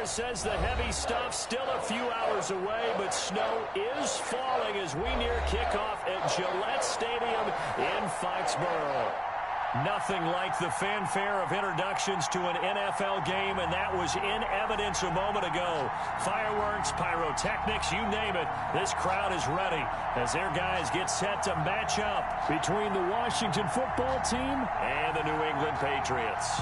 radar says the heavy stuff still a few hours away, but snow is falling as we near kickoff at Gillette Stadium in Foxborough. Nothing like the fanfare of introductions to an NFL game, and that was in evidence a moment ago. Fireworks, pyrotechnics, you name it. This crowd is ready as their guys get set to match up between the Washington football team and the New England Patriots.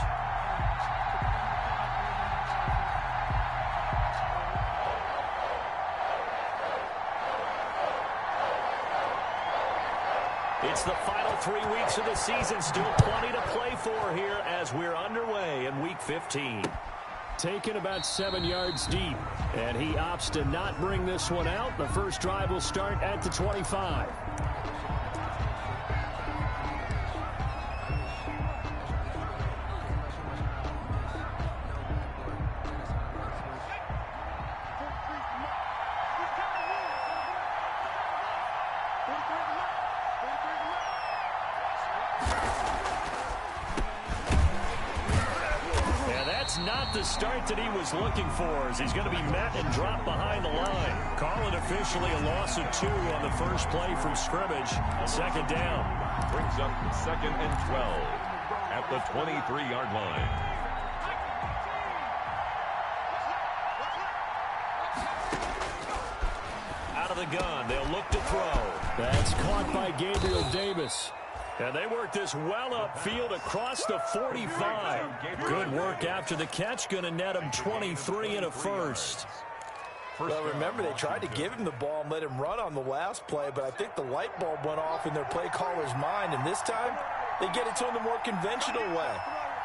It's the final 3 weeks of the season. Still plenty to play for here as we're underway in Week 15. Taken about 7 yards deep, and he opts to not bring this one out. The first drive will start at the 25. Not the start that he was looking for, as he's going to be met and dropped behind the line. Call it officially a loss of 2 on the first play from scrimmage. Second down. Brings up 2nd and 12 at the 23-yard line. Out of the gun, they'll look to throw. That's caught by Gabriel Davis. And they work this well upfield across the 45. Good work after the catch. Going to net him 23 and a first. Well, remember, they tried to give him the ball and let him run on the last play, but I think the light bulb went off in their play caller's mind, and this time they get it to him the more conventional way,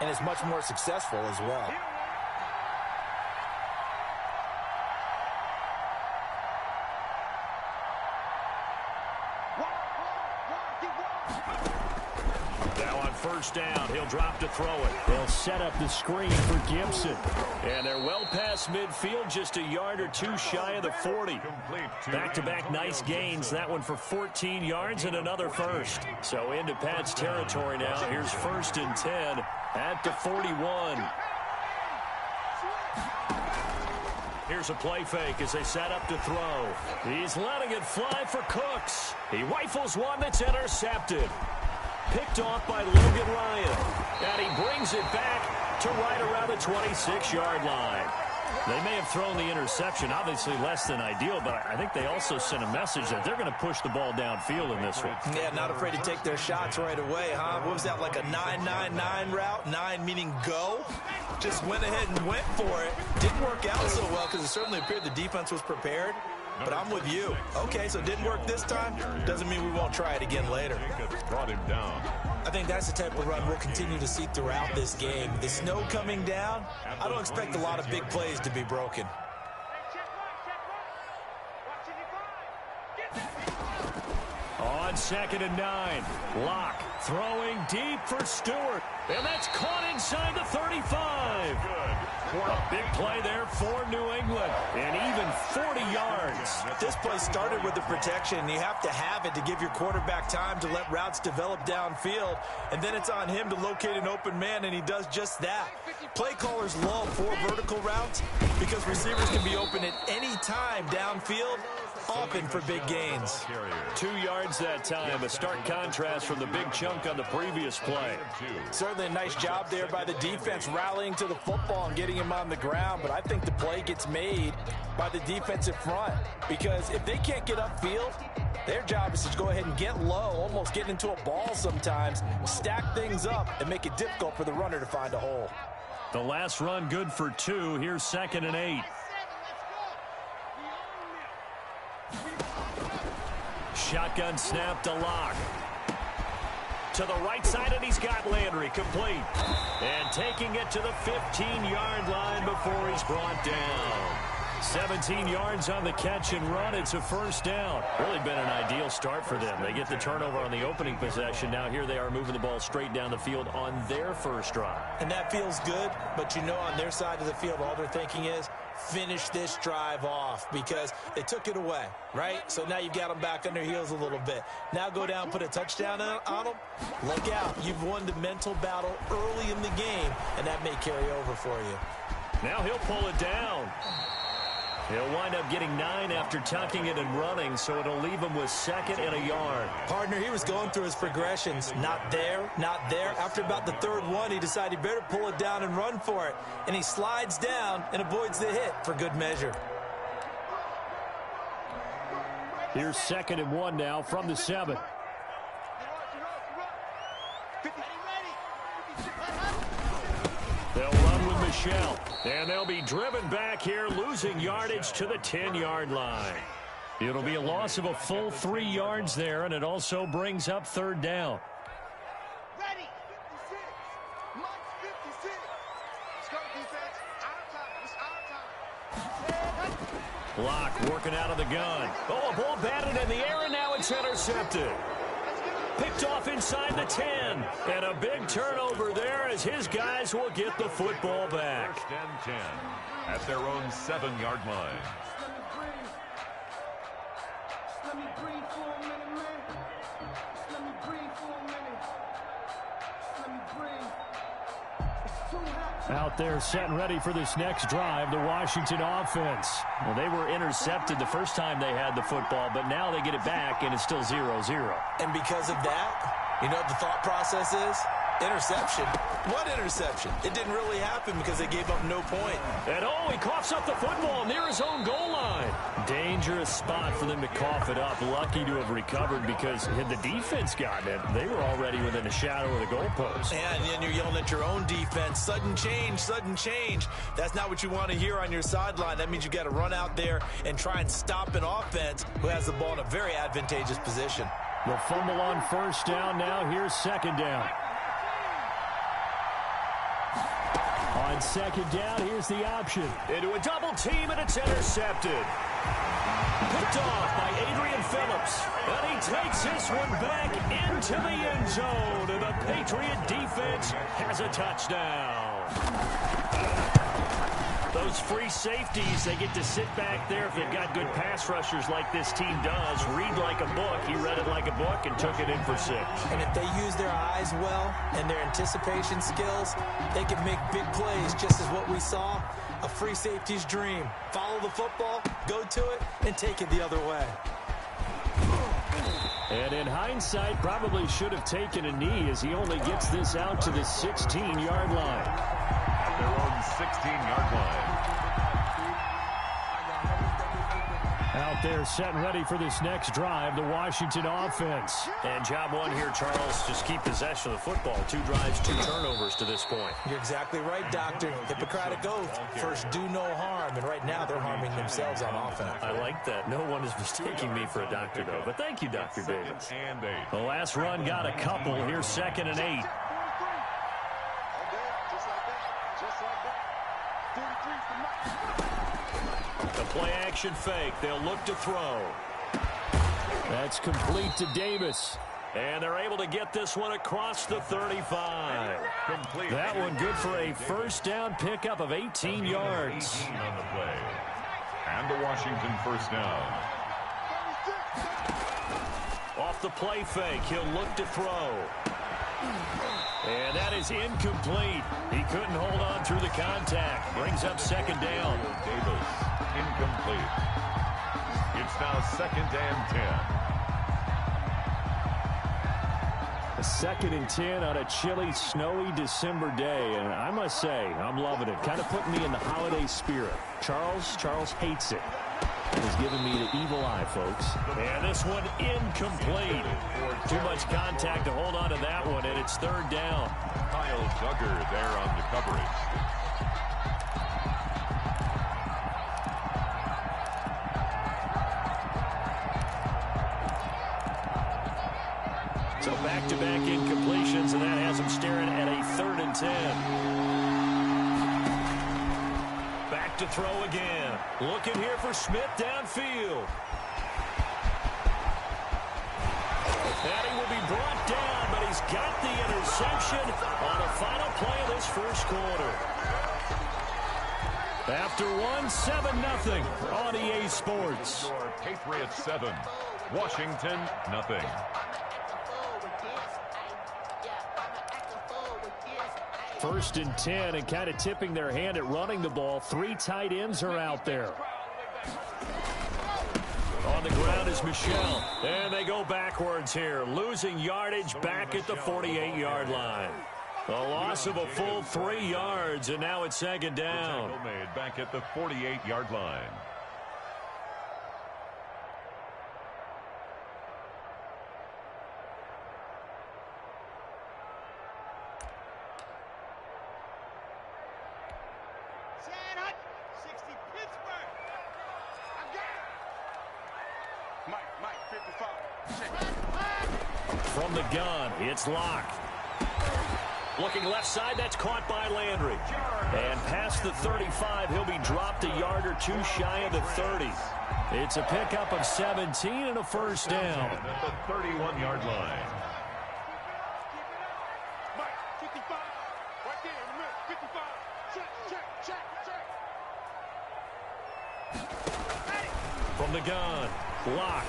and it's much more successful as well. First down, he'll drop to throw it. They'll set up the screen for Gibson. And they're well past midfield, just a yard or two shy of the 40. Back-to-back nice gains, that one for 14 yards and another first. So into Pat's territory now. Here's 1st and 10 at the 41. Here's a play fake as they set up to throw. He's letting it fly for Cooks. He rifles one that's intercepted. Picked off by Logan Ryan. And he brings it back to right around the 26-yard line. They may have thrown the interception, obviously less than ideal, but I think they also sent a message that they're going to push the ball downfield in this one. Yeah, not afraid to take their shots right away, huh? What was that, like a 9-9-9 route? 9 meaning go? Just went ahead and went for it. Didn't work out so well because it certainly appeared the defense was prepared. But I'm with you. Okay, so it didn't work this time. Doesn't mean we won't try it again later. Brought him down. I think that's the type of run we'll continue to see throughout this game. The snow coming down, I don't expect a lot of big plays to be broken. On 2nd and 9, Locke throwing deep for Stewart. And that's caught inside the 35. Big play there for New England. And even 40 yards. This play started with the protection. You have to have it to give your quarterback time to let routes develop downfield. And then it's on him to locate an open man, and he does just that. Play callers love 4 vertical routes because receivers can be open at any time downfield, often for big gains. 2 yards that time, a stark contrast from the big chunk on the previous play. Certainly a nice job there by the defense rallying to the football and getting him on the ground, but I think the play gets made by the defensive front because if they can't get upfield, their job is to go ahead and get low, almost get into a ball sometimes, stack things up, and make it difficult for the runner to find a hole. The last run good for 2. Here's 2nd and 8. Shotgun snap to Locke. To the right side, and he's got Landry complete. And taking it to the 15-yard line before he's brought down. 17 yards on the catch and run. It's a first down. Really been an ideal start for them. They get the turnover on the opening possession. Now here they are moving the ball straight down the field on their first drive. And that feels good, but you know on their side of the field all they're thinking is finish this drive off because they took it away, right? So now you've got them back on their heels a little bit. Now go down, put a touchdown on them. Look out. You've won the mental battle early in the game, and that may carry over for you. Now he'll pull it down. He'll wind up getting 9 after tucking it and running, so it'll leave him with 2nd and a yard. Partner, he was going through his progressions. Not there, not there. After about the 3rd one, he decided he better pull it down and run for it. And he slides down and avoids the hit for good measure. Here's 2nd and 1 now from the 7. They'll run with Michel, and they'll be driven back here, losing yardage to the 10-yard line. It'll be a loss of a full 3 yards there, and it also brings up 3rd down. Ready. 56. Mike 56. Let's go, defense. Out of time. It's our time. Block working out of the gun. Oh, a ball batted in the air, and now it's intercepted. Picked off inside the 10. And a big turnover there as his guys will get the football back. 1st and 10 at their own 7-yard line. Let me breathe for a minute, man. Let me breathe for a minute. Let me breathe. It's too hot. Out there set and ready for this next drive, the Washington offense. Well, they were intercepted the first time they had the football, but now they get it back, and it's still 0-0. And because of that, you know what the thought process is? Interception. What interception? It didn't really happen because they gave up no point. And oh, he coughs up the football near his own goal line. Dangerous spot for them to cough it up. Lucky to have recovered because had the defense gotten it, they were already within a shadow of the goalpost. And then you're yelling at your own defense. Sudden change, sudden change. That's not what you want to hear on your sideline. That means you got to run out there and try and stop an offense who has the ball in a very advantageous position. The fumble on 1st down. Now here's 2nd down. On 2nd down, here's the option. Into a double team, and it's intercepted. Picked off by Adrian Phillips. And he takes this one back into the end zone. And the Patriot defense has a touchdown. Those free safeties, they get to sit back there if they've got good pass rushers like this team does. Read like a book. He read it like a book and took it in for 6. And if they use their eyes well and their anticipation skills, they can make big plays, just as what we saw. A free safety's dream. Follow the football, go to it, and take it the other way. And in hindsight, probably should have taken a knee as he only gets this out to the 16-yard line. Their own 16-yard line. Out there set and ready for this next drive, the Washington offense. And job 1 here, Charles, just keep possession of the football. 2 drives, 2 turnovers to this point. You're exactly right, Doctor. Hippocratic oath. First, do no harm. And right now, they're harming themselves on offense. I like that. No one is mistaking me for a doctor, though. But thank you, Dr. Davis. 2nd and 8. The last run got a couple. Here's 2nd and 8. The play-action fake. They'll look to throw. That's complete to Davis. And they're able to get this one across the 35. Complete. That one good for a 1st down pickup of 18 yards. 18 on the play. And the Washington 1st down. Off the play fake, he'll look to throw. And that is incomplete. He couldn't hold on through the contact. Brings up 2nd down. Davis, incomplete. It's now 2nd and 10. A 2nd and 10 on a chilly, snowy December day. And I must say, I'm loving it. Kind of putting me in the holiday spirit. Charles hates it. Has given me the evil eye, folks. And this one incomplete. Too much contact to hold on to that one, and it's 3rd down. Kyle Duggar there on the coverage. So back-to-back incompletions, and that has him staring at a 3rd and 10. Back to throw again. Looking here for Smith downfield. And he will be brought down, but he's got the interception on the final play of this 1st quarter. After 7-0 on EA Sports. Patriots 7, Washington nothing. First and 10, and kind of tipping their hand at running the ball. 3 tight ends are out there. On the ground is Michel. And they go backwards here. Losing yardage back at the 48-yard line. A loss of a full 3 yards, and now it's second down. Made back at the 48-yard line. From the gun, it's Locke. Looking left side, that's caught by Landry. And past the 35, he'll be dropped a yard or 2 shy of the 30. It's a pickup of 17 and a first down. At the 31-yard line. From the gun, Locke.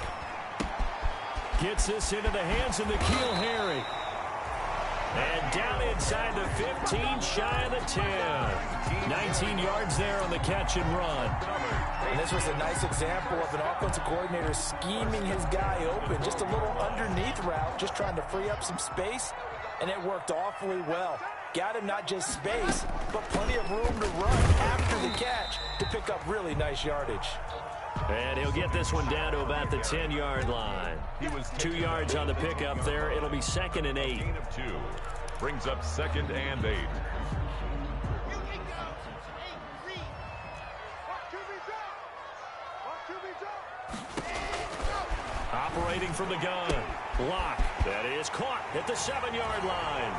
Gets this into the hands of N'Keal Harry. And down inside the 15, shy of the 10. 19 yards there on the catch and run. And this was a nice example of an offensive coordinator scheming his guy open. Just a little underneath route, just trying to free up some space. And it worked awfully well. Got him not just space, but plenty of room to run after the catch to pick up really nice yardage. And he'll get this one down to about the 10-yard line. He was 2 yards on the pickup there. It'll be 2nd and 8. Gain of 2. Brings up 2nd and 8. Operating from the gun. Locke. That is caught at the 7-yard line.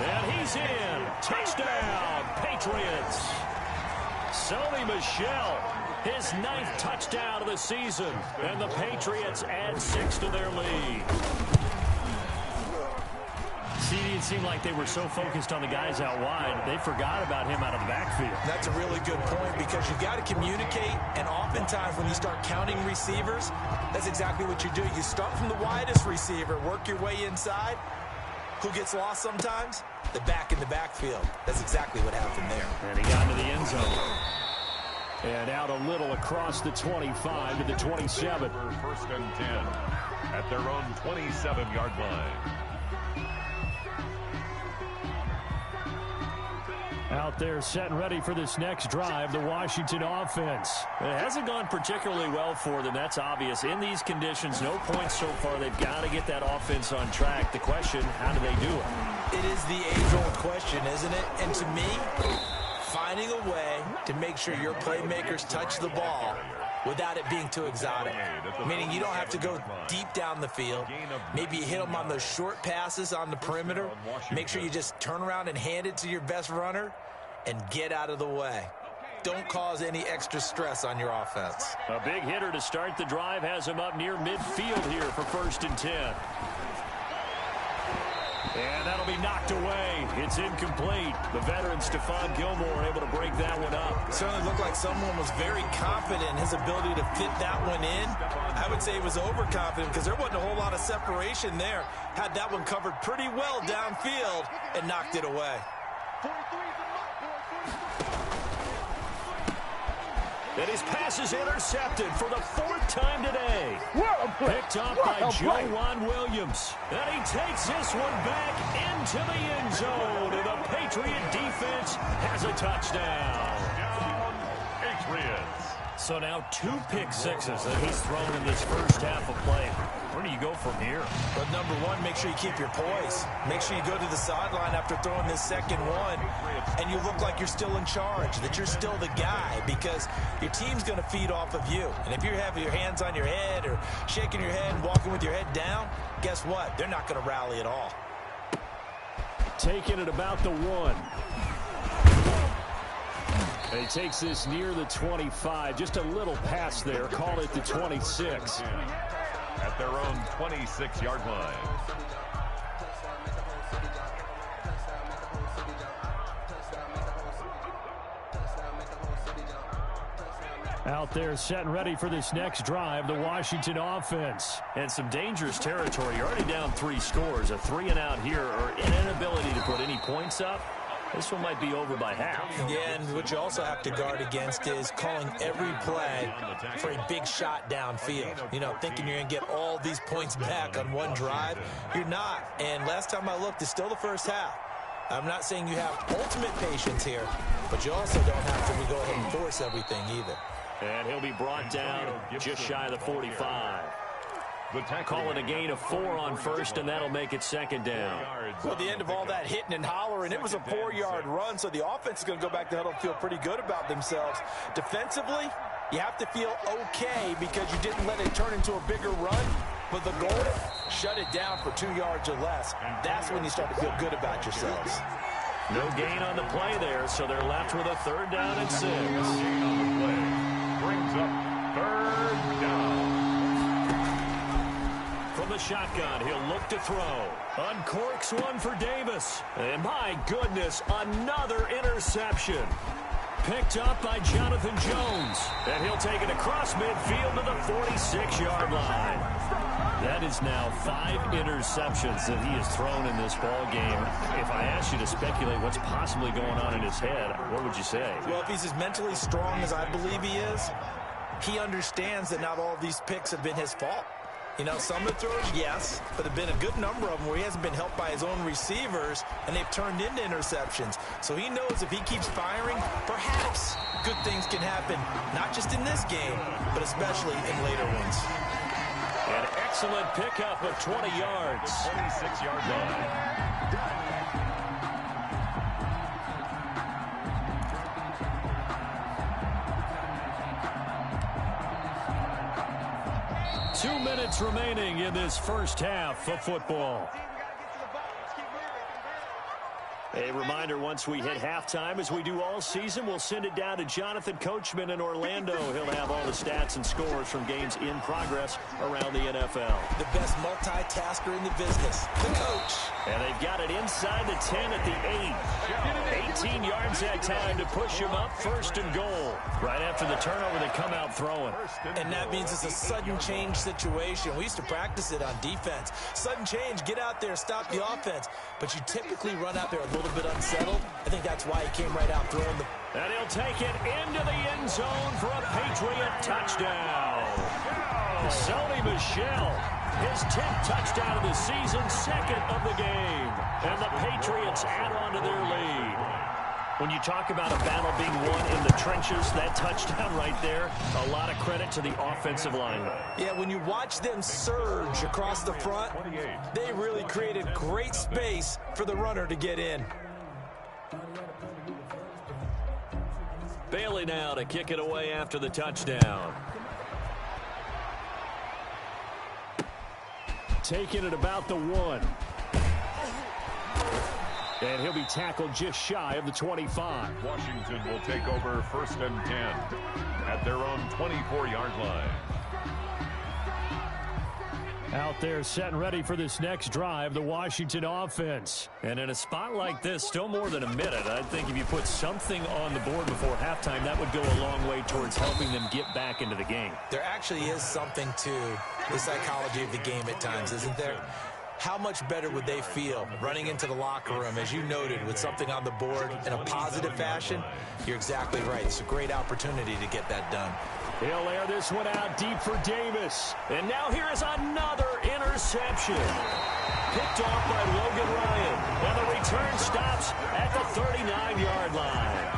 And he's in. Touchdown, Patriots. Sony Michel, his 9th touchdown of the season. And the Patriots add 6 to their lead. See, it seemed like they were so focused on the guys out wide, they forgot about him out of the backfield. That's a really good point because you've got to communicate, and oftentimes when you start counting receivers, that's exactly what you do. You start from the widest receiver, work your way inside. Who gets lost sometimes? The back in the backfield. That's exactly what happened there. And he got into the end zone. And out a little across the 25 to the 27. First and 10 at their own 27-yard line. Out there set and ready for this next drive, the Washington offense. It hasn't gone particularly well for them, that's obvious. In these conditions, no points so far. They've got to get that offense on track. The question, how do they do it? It is the age-old question, isn't it? And to me, finding a way to make sure your playmakers touch the ball without it being too exotic. Meaning you don't have to go deep down the field. Maybe you hit them on those short passes on the perimeter. Make sure you just turn around and hand it to your best runner and get out of the way. Don't cause any extra stress on your offense. A big hitter to start the drive has him up near midfield here for 1st and 10. And that'll be knocked away. It's incomplete. The veteran Stephon Gilmore able to break that one up. It certainly looked like someone was very confident in his ability to fit that one in. I would say he was overconfident because there wasn't a whole lot of separation there. Had that one covered pretty well downfield and knocked it away. And his pass is intercepted for the 4th time today. Picked up by Joejuan Williams. And he takes this one back into the end zone. And the Patriot defense has a touchdown. Patriots. So now 2 pick sixes that he's thrown in this first half of play. Where do you go from here? But number one, make sure you keep your poise. Make sure you go to the sideline after throwing this second one, and you look like you're still in charge, that you're still the guy, because your team's going to feed off of you. And if you're having your hands on your head or shaking your head and walking with your head down, guess what? They're not going to rally at all. Taking it about the 1. And he takes this near the 25. Just a little pass there. Call it the 26. At their own 26-yard line. Out there set and ready for this next drive, the Washington offense. And some dangerous territory. You're already down 3 scores. A 3-and-out here, or an inability to put any points up, this one might be over by half. Yeah, and what you also have to guard against is calling every play for a big shot downfield. You know, thinking you're going to get all these points back on one drive. You're not. And last time I looked, it's still the first half. I'm not saying you have ultimate patience here, but you also don't have to go ahead and force everything either. And he'll be brought down just shy of the 45. Call it a gain of 4 on first, and that'll make it second down. Well, at the end of all that hitting and hollering, it was a 4-yard run, so the offense is going to go back to the huddle and feel pretty good about themselves. Defensively, you have to feel okay because you didn't let it turn into a bigger run. But the goal, shut it down for 2 yards or less. That's when you start to feel good about yourselves. No gain on the play there, so they're left with a 3rd down and 6. Brings up 3rd down. From the shotgun, he'll look to throw. Uncorks one for Davis. And my goodness, another interception. Picked up by Jonathan Jones. And he'll take it across midfield to the 46-yard line. That is now 5 interceptions that he has thrown in this ball game. If I asked you to speculate what's possibly going on in his head, what would you say? Well, if he's as mentally strong as I believe he is, he understands that not all of these picks have been his fault. You know, some of the throws, yes, but there have been a good number of them where he hasn't been helped by his own receivers, and they've turned into interceptions. So he knows if he keeps firing, perhaps good things can happen, not just in this game, but especially in later ones. An excellent pickup of 20 yards. 26-yard line. 2 minutes remaining in this first half of football. A reminder, once we hit halftime, as we do all season, we'll send it down to Jonathan Coachman in Orlando. He'll have all the stats and scores from games in progress around the NFL. The best multitasker in the business, the coach. And they've got it inside the 10 at the 8. 18 yards that time to push him up 1st and goal. Right after the turnover, they come out throwing. And that means it's a sudden change situation. We used to practice it on defense. Sudden change, get out there, stop the offense. But you typically run out there a little bit unsettled. I think that's why he came right out throwing the... And he'll take it into the end zone for a Patriot touchdown. Sony Michel, his 10th touchdown of the season, 2nd of the game. And the Patriots add on to their lead. When you talk about a battle being won in the trenches, that touchdown right there, a lot of credit to the offensive lineman. Yeah, when you watch them surge across the front, they really created great space for the runner to get in. Bailey now to kick it away after the touchdown. Taking it about the 1. And he'll be tackled just shy of the 25. Washington will take over 1st and 10 at their own 24-yard line. Out there set and ready for this next drive, the Washington offense. And in a spot like this, still more than a minute, I think if you put something on the board before halftime, that would go a long way towards helping them get back into the game. There actually is something to the psychology of the game at times, isn't there? How much better would they feel running into the locker room, as you noted, with something on the board in a positive fashion? You're exactly right. It's a great opportunity to get that done. He'll air this one out deep for Davis. And now here is another interception. Picked off by Logan Ryan. And the return stops at the 39-yard line.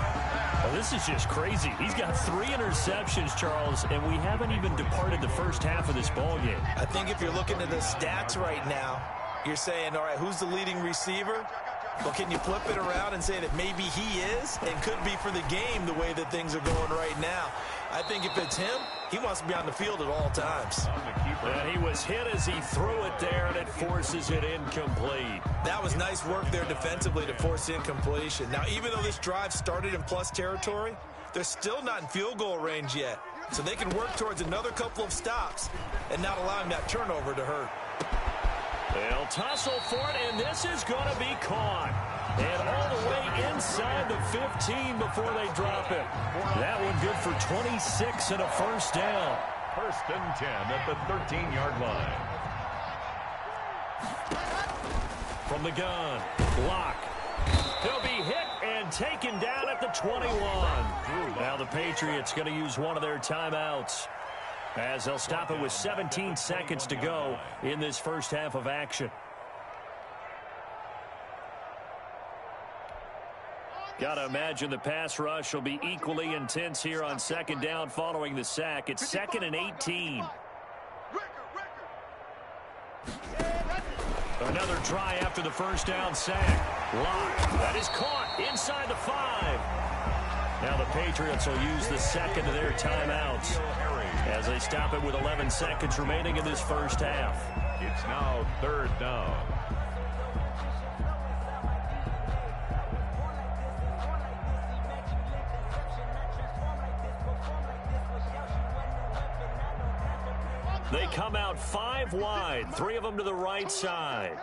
Well, this is just crazy. He's got 3 interceptions, Charles, and we haven't even departed the first half of this ballgame. I think if you're looking at the stats right now, you're saying, all right, who's the leading receiver? Well, can you flip it around and say that maybe he is and could be for the game the way that things are going right now? I think if it's him, he wants to be on the field at all times. And he was hit as he threw it there, and it forces it incomplete. That was nice work there defensively to force incompletion. Now, even though this drive started in plus territory, they're still not in field goal range yet. So they can work towards another couple of stops and not allowing that turnover to hurt. They'll tussle for it, and this is going to be caught. And all the way inside the 15 before they drop it. That one good for 26 and a first down. 1st and 10 at the 13-yard line. From the gun, block. taken down at the 21. Now the Patriots going to use one of their timeouts, as they'll stop it with 17 seconds to go in this first half of action. Got to imagine the pass rush will be equally intense here on second down following the sack. It's 2nd and 18. Another try after the first down sack. Lock. That is caught inside the 5. Now the Patriots will use the second of their timeouts as they stop it with 11 seconds remaining in this first half. It's now 3rd down. They come out 5 wide, 3 of them to the right side.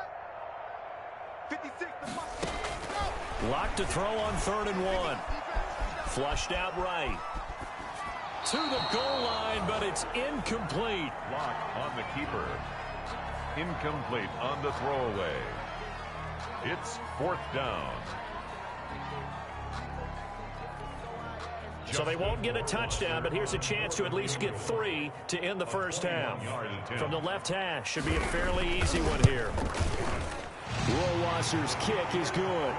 Lock to throw on 3rd and 1. Flushed out right. To the goal line, but it's incomplete. Lock on the keeper. Incomplete on the throwaway. It's 4th down. So they won't get a touchdown, but here's a chance to at least get 3 to end the first half. From the left hash, should be a fairly easy one here. Rohrwasser's kick is good.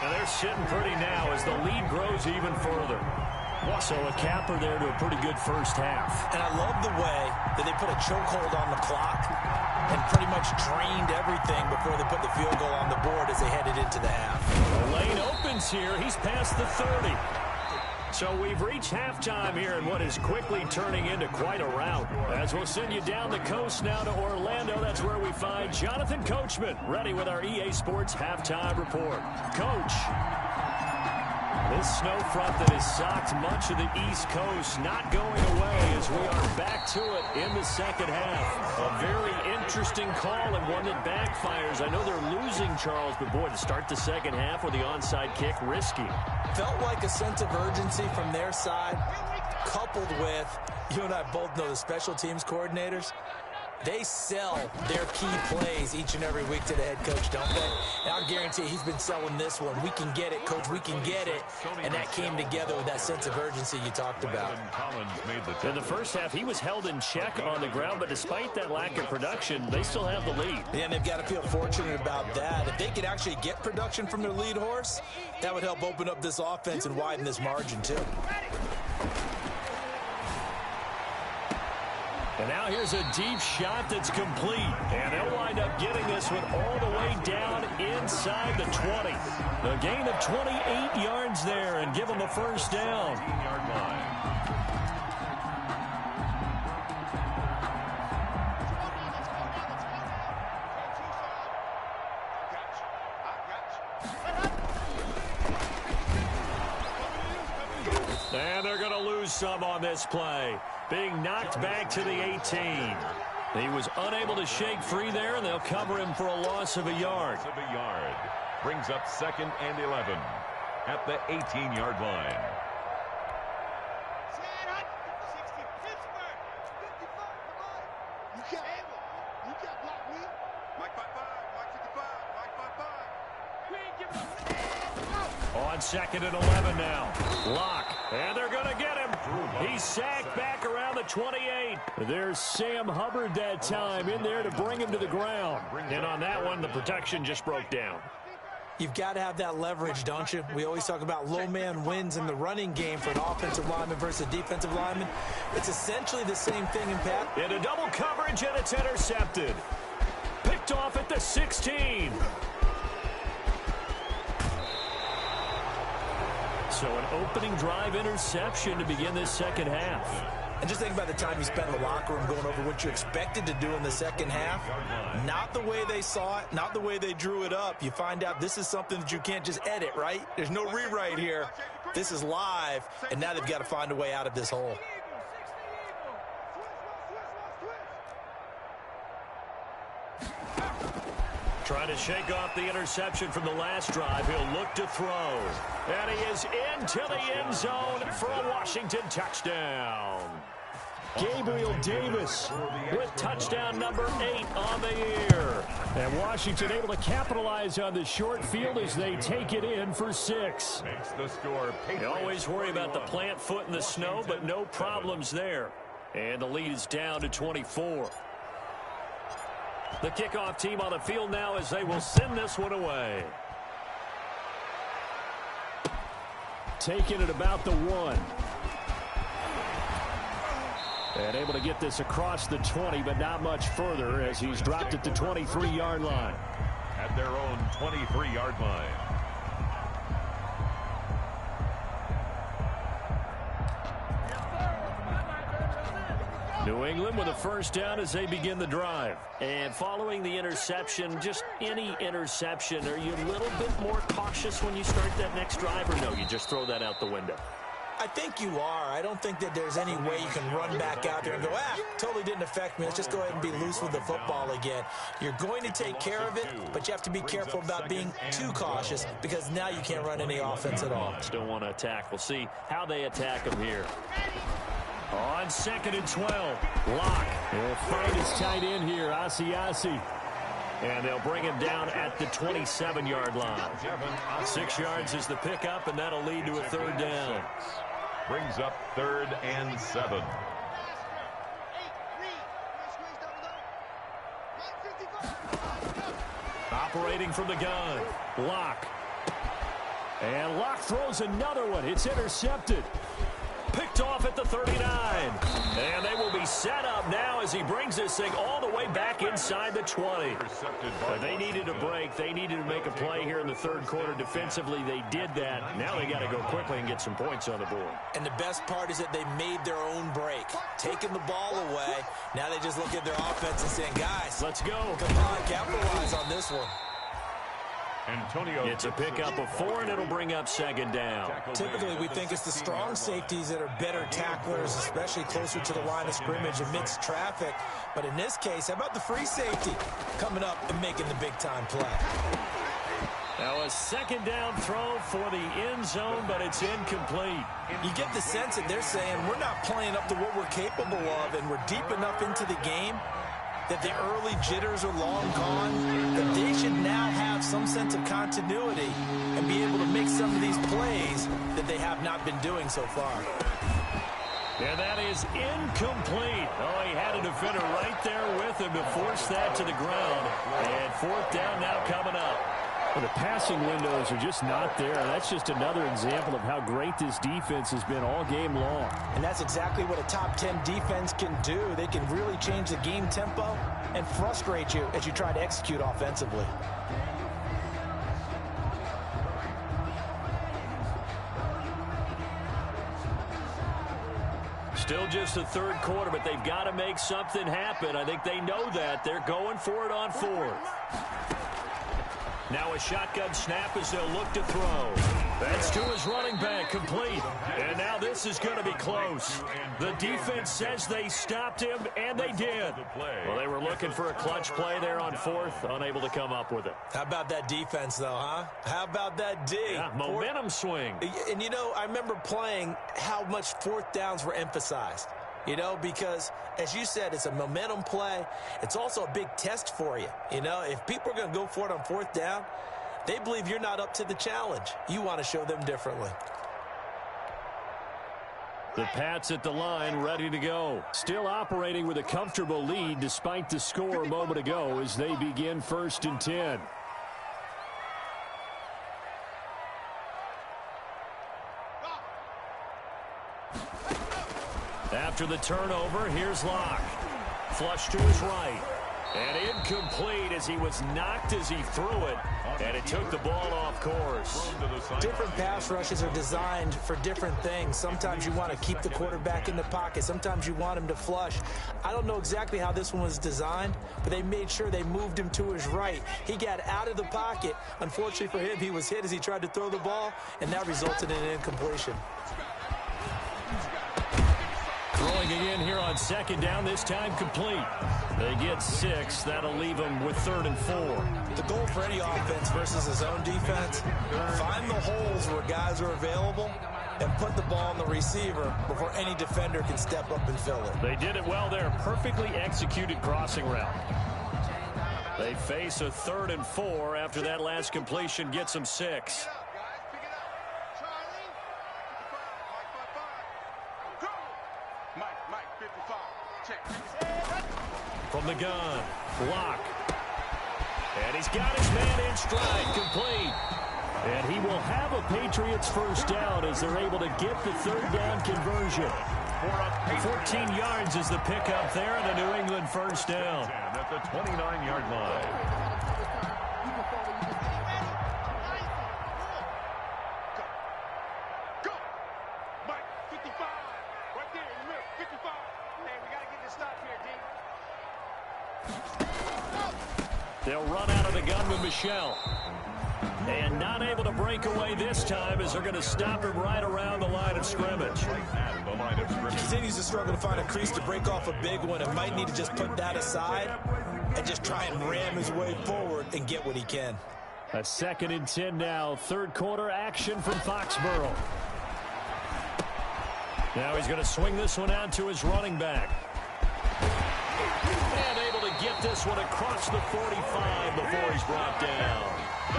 And they're sitting pretty now as the lead grows even further. So a capper there to a pretty good first half. And I love the way that they put a chokehold on the clock and pretty much drained everything before they put the field goal on the board as they headed into the half. The lane opens here. He's past the 30. So we've reached halftime here in what is quickly turning into quite a rout. As we'll send you down the coast now to Orlando, that's where we find Jonathan Coachman, ready with our EA Sports Halftime Report. Coach, this snow front that has socked much of the East Coast not going away as we are back to it in the second half. A very interesting call and one that backfires. I know they're losing, Charles, but boy, to start the second half with the onside kick, risky. Felt like a sense of urgency from their side, coupled with, you and I both know the special teams coordinators. They sell their key plays each and every week to the head coach, don't they? And I guarantee he's been selling this one. We can get it, coach, we can get it. And that came together with that sense of urgency you talked about. In the first half, he was held in check on the ground, but despite that lack of production, they still have the lead. Yeah, and they've got to feel fortunate about that. If they could actually get production from their lead horse, that would help open up this offense and widen this margin, too. And now here's a deep shot that's complete. And they'll wind up getting this one all the way down inside the 20. The gain of 28 yards there and give them a first down. 15-yard line. And they're going to lose some on this play. Being knocked back to the 18. He was unable to shake free there, and they'll cover him for a loss of a yard. Brings up 2nd and 11 at the 18-yard line. On 2nd and 11 now. Lock. And they're going to get him. He's sacked back around the 28. There's Sam Hubbard that time in there to bring him to the ground. And on that one, the protection just broke down. You've got to have that leverage, don't you? We always talk about low man wins in the running game for an offensive lineman versus a defensive lineman. It's essentially the same thing in pass. Into double coverage, and it's intercepted. Picked off at the 16. So an opening drive interception to begin this second half. And just think about the time you spent in the locker room going over what you expected to do in the second half. Not the way they saw it, not the way they drew it up. You find out this is something that you can't just edit, right? There's no rewrite here. This is live, and now they've got to find a way out of this hole. Trying to shake off the interception from the last drive. He'll look to throw. And he is into the end zone for a Washington touchdown. Gabriel Davis with touchdown number 8 on the year. And Washington able to capitalize on the short field as they take it in for 6. Makes the score. You always worry about the plant foot in the snow, but no problems there. And the lead is down to 24. The kickoff team on the field now as they will send this one away. Taking it about the 1. And able to get this across the 20, but not much further as he's dropped it to 23-yard line. At their own 23-yard line. New England with a first down as they begin the drive. And following the interception, just any interception, are you a little bit more cautious when you start that next drive, or no, you just throw that out the window? I think you are. I don't think that there's any way you can run back out there and go, totally didn't affect me. Let's just go ahead and be loose with the football again. You're going to take care of it, but you have to be careful about being too cautious because now you can't run any offense at all. Still want to attack. We'll see how they attack them here. On 2nd and 12, Locke will find his tight end here, Asiasi. And they'll bring him down at the 27-yard line. 6 yards is the pickup, and that'll lead to a third down. Brings up 3rd and 7. Operating from the gun, Locke. And Locke throws another one. It's intercepted. Picked off at the 39. And they will be set up now as he brings this thing all the way back inside the 20. But they needed a break. They needed to make a play here in the third quarter. Defensively, they did that. Now they got to go quickly and get some points on the board. And the best part is that they made their own break. Taking the ball away. Now they just look at their offense and saying, guys, let's go. Come on, capitalize on this one. Antonio. It's a pickup of 4, and it'll bring up 2nd down. Typically, we think it's the strong safeties that are better tacklers, especially closer to the line of scrimmage amidst traffic. But in this case, how about the free safety coming up and making the big-time play? Now a 2nd down throw for the end zone, but it's incomplete. You get the sense that they're saying we're not playing up to what we're capable of, and we're deep enough into the game that the early jitters are long gone, that they should now have some sense of continuity and be able to make some of these plays that they have not been doing so far. And that is incomplete. Oh, he had a defender right there with him to force that to the ground. And 4th down now coming up. Well, the passing windows are just not there. That's just another example of how great this defense has been all game long. And that's exactly what a top 10 defense can do. They can really change the game tempo and frustrate you as you try to execute offensively. Still just the third quarter, but they've got to make something happen. I think they know that. They're going for it on 4th. Now a shotgun snap as they'll look to throw. That's to his running back, complete. And now this is going to be close. The defense says they stopped him, and they did. Well, they were looking for a clutch play there on 4th, unable to come up with it. How about that defense, though, huh? How about that D? Yeah, momentum swing. And, you know, I remember playing how much 4th downs were emphasized. You know, because, as you said, it's a momentum play. It's also a big test for you. You know, if people are going to go for it on 4th down, they believe you're not up to the challenge. You want to show them differently. The Pats at the line, ready to go. Still operating with a comfortable lead despite the score a moment ago as they begin 1st and 10. After the turnover, here's Locke. Flush to his right. And incomplete as he was knocked as he threw it. And it took the ball off course. Different pass rushes are designed for different things. Sometimes you want to keep the quarterback in the pocket. Sometimes you want him to flush. I don't know exactly how this one was designed, but they made sure they moved him to his right. He got out of the pocket. Unfortunately for him, he was hit as he tried to throw the ball, and that resulted in an incompletion. Throwing again here on 2nd down, this time complete. They get 6. That'll leave them with 3rd and 4. The goal for any offense versus his own defense, find the holes where guys are available and put the ball on the receiver before any defender can step up and fill it. They did it well there. Perfectly executed crossing route. They face a 3rd and 4 after that last completion gets them 6. From the gun, block. And he's got his man in stride, complete. And he will have a Patriots first down as they're able to get the 3rd down conversion. 14 yards is the pickup there and a New England first down. At the 29-yard line. They'll run out of the gun with Michel. And not able to break away this time as they're going to stop him right around the line of scrimmage. Continues to struggle to find a crease to break off a big one and might need to just put that aside and just try and ram his way forward and get what he can. A 2nd and 10 now. 3rd quarter action from Foxborough. Now he's going to swing this one out to his running back. And able to get this one across the 45 before he's brought down.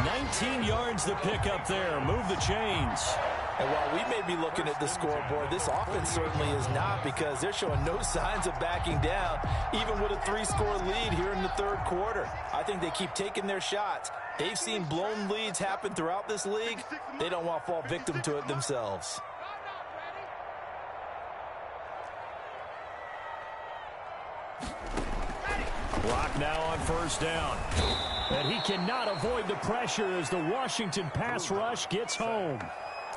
19 yards to pick up there. Move the chains. And while we may be looking at the scoreboard, this offense certainly is not, because they're showing no signs of backing down, even with a 3-score lead here in the 3rd quarter. I think they keep taking their shots. They've seen blown leads happen throughout this league. They don't want to fall victim to it themselves. Clock now on first down. And he cannot avoid the pressure as the Washington pass rush gets home.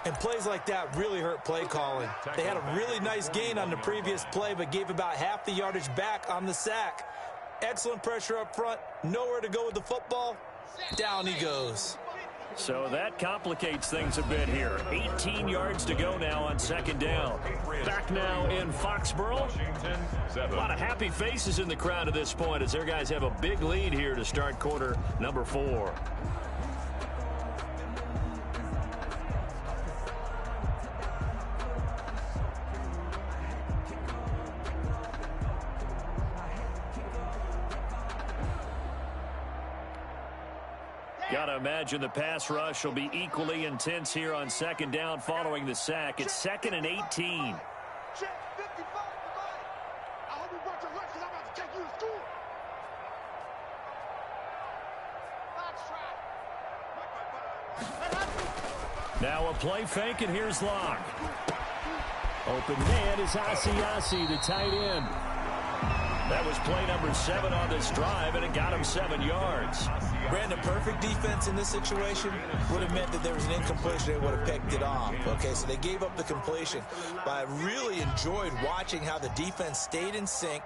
And plays like that really hurt play calling. They had a really nice gain on the previous play, but gave about half the yardage back on the sack. Excellent pressure up front. Nowhere to go with the football. Down he goes. So that complicates things a bit here. 18 yards to go now on 2nd down. Back now in Foxborough. A lot of happy faces in the crowd at this point as their guys have a big lead here to start quarter number 4. Got to imagine the pass rush will be equally intense here on 2nd down following the sack. It's 2nd and 18. Now a play fake, and here's Locke. Open man is Asiasi, the tight end. That was play number 7 on this drive, and it got him 7 yards. Brandon, perfect defense in this situation would have meant that there was an incompletion. They would have picked it off. Okay, so they gave up the completion. But I really enjoyed watching how the defense stayed in sync,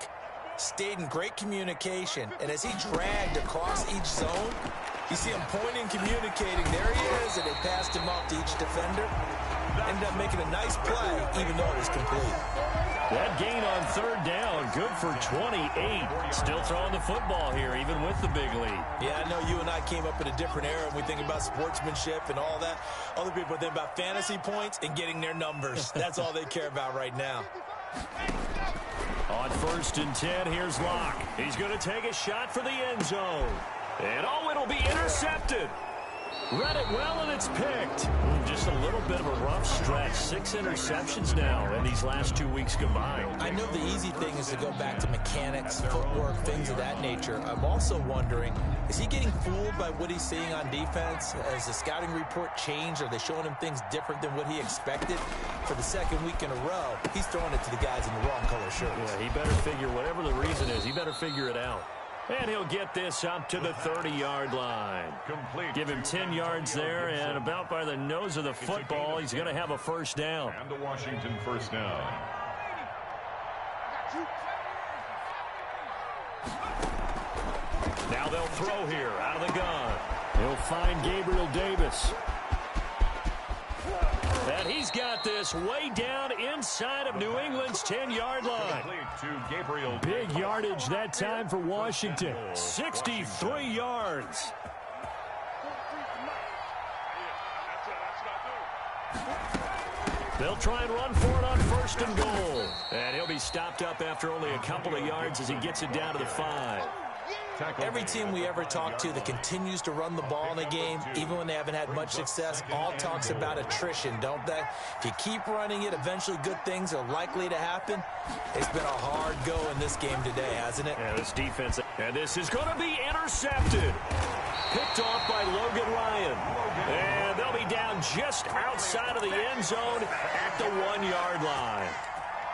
stayed in great communication, and as he dragged across each zone, you see him pointing, communicating. There he is, and they passed him off to each defender. Ended up making a nice play, even though it was complete. That gain on 3rd down, good for 28. Still throwing the football here, even with the big lead. Yeah, I know you and I came up in a different era, and we think about sportsmanship and all that. Other people think about fantasy points and getting their numbers. That's all they care about right now. On 1st and 10, here's Locke. He's going to take a shot for the end zone. And oh, it'll be intercepted. Read it well, and it's picked. Just a little bit of a rough stretch. 6 interceptions now in these last 2 weeks combined. I know the easy thing is to go back to mechanics, footwork, things of that nature. I'm also wondering, is he getting fooled by what he's seeing on defense? Has the scouting report changed? Are they showing him things different than what he expected? For the 2nd week in a row, he's throwing it to the guys in the wrong color shirts. Yeah, he better figure, whatever the reason is, he better figure it out. And he'll get this up to the 30-yard line. Give him 10 yards there, and about by the nose of the football, he's going to have a first down. And the Washington first down. Now they'll throw here out of the gun. He'll find Gabriel Davis. And he's got this way down inside of New England's 10-yard line. Big yardage that time for Washington. 63 yards. They'll try and run for it on 1st and goal. And he'll be stopped up after only a couple of yards as he gets it down to the 5. Every team we ever talk to that continues to run the ball in a game, even when they haven't had much success, all talks about attrition, don't they? If you keep running it, eventually good things are likely to happen. It's been a hard go in this game today, hasn't it? Yeah, this defense. And this is going to be intercepted. Picked off by Logan Ryan. And they'll be down just outside of the end zone at the 1-yard line.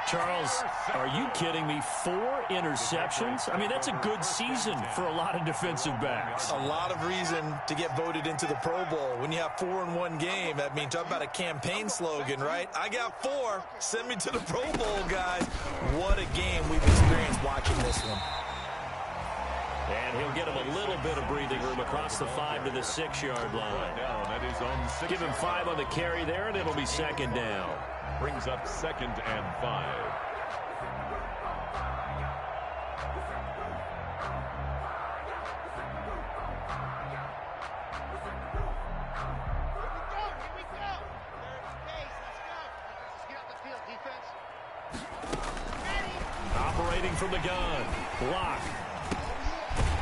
Charles, are you kidding me? 4 interceptions? I mean, that's a good season for a lot of defensive backs. A lot of reason to get voted into the Pro Bowl. When you have 4 in one game, I mean, talk about a campaign slogan, right? I got 4. Send me to the Pro Bowl, guys. What a game we've experienced watching this one. And he'll get him a little bit of breathing room across the 5 to the 6-yard line. Give him 5 on the carry there, and it'll be 2nd down. Brings up 2nd and 5. Operating from the gun. Block.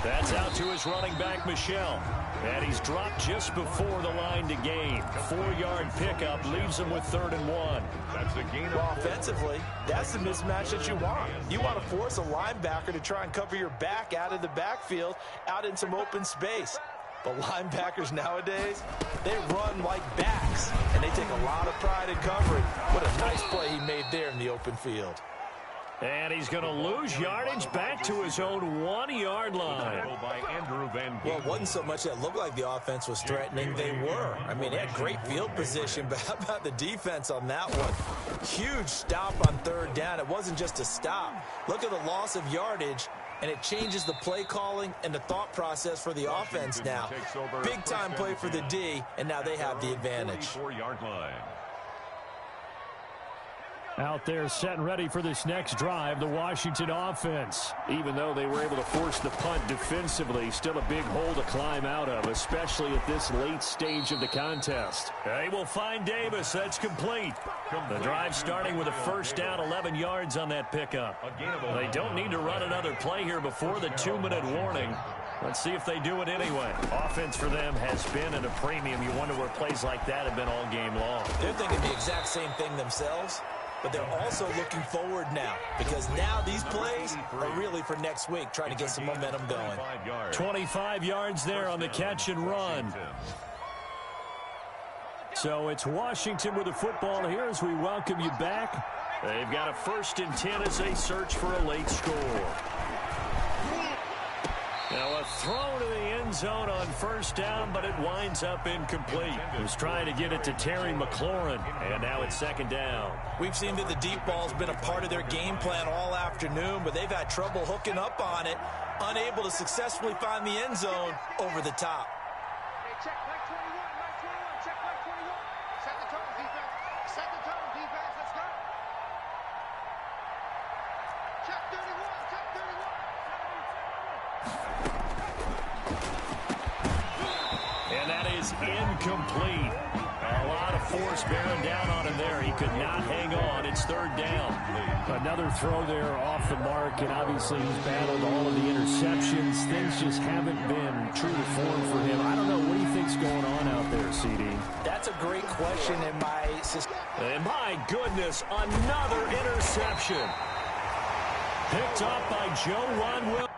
That's out to his running back, Michel. And he's dropped just before the line to gain. 4-yard pickup leaves him with 3rd and 1. That's a gain. Well, offensively, that's the mismatch that you want. You want to force a linebacker to try and cover your back out of the backfield, out in some open space. But linebackers nowadays, they run like backs, and they take a lot of pride in covering. What a nice play he made there in the open field. And he's going to lose yardage back to his own 1-yard line. By Andrew Van Well, it wasn't so much that looked like the offense was threatening. They were. I mean, they had great field position, but how about the defense on that one? Huge stop on 3rd down. It wasn't just a stop. Look at the loss of yardage, and it changes the play calling and the thought process for the offense now. Big-time play for the D, and now they have the advantage. 4-yard line. Out there set and ready for this next drive, the Washington offense. Even though they were able to force the punt defensively, still a big hole to climb out of, especially at this late stage of the contest. They will find Davis. That's complete. The drive starting with a 1st down, 11 yards on that pickup. They don't need to run another play here before the 2-minute warning. Let's see if they do it anyway. Offense for them has been at a premium. You wonder where plays like that have been all game long. They're thinking the exact same thing themselves. But they're also looking forward now, because now these plays are really for next week, trying to get some momentum going. 25 yards there on the catch and run. So it's Washington with the football here as we welcome you back. They've got a 1st and 10 as they search for a late score. Now a throw to the end zone on 1st down, but it winds up incomplete. He was trying to get it to Terry McLaurin, and now it's 2nd down. We've seen that the deep ball's been a part of their game plan all afternoon, but they've had trouble hooking up on it, unable to successfully find the end zone over the top. Check play 21, play 21, check play 21. Set the tone, defense. Set the tone, defense. Let's go. Check 31, check 31. And that is incomplete. A lot of force bearing down on him there. He could not hang on. It's 3rd down. Another throw there off the mark, and obviously he's battled all of the interceptions. Things just haven't been true to form for him. I don't know. What do you think's going on out there, CD? That's a great question, and my goodness, another interception. Picked up by Joe Ron Williams.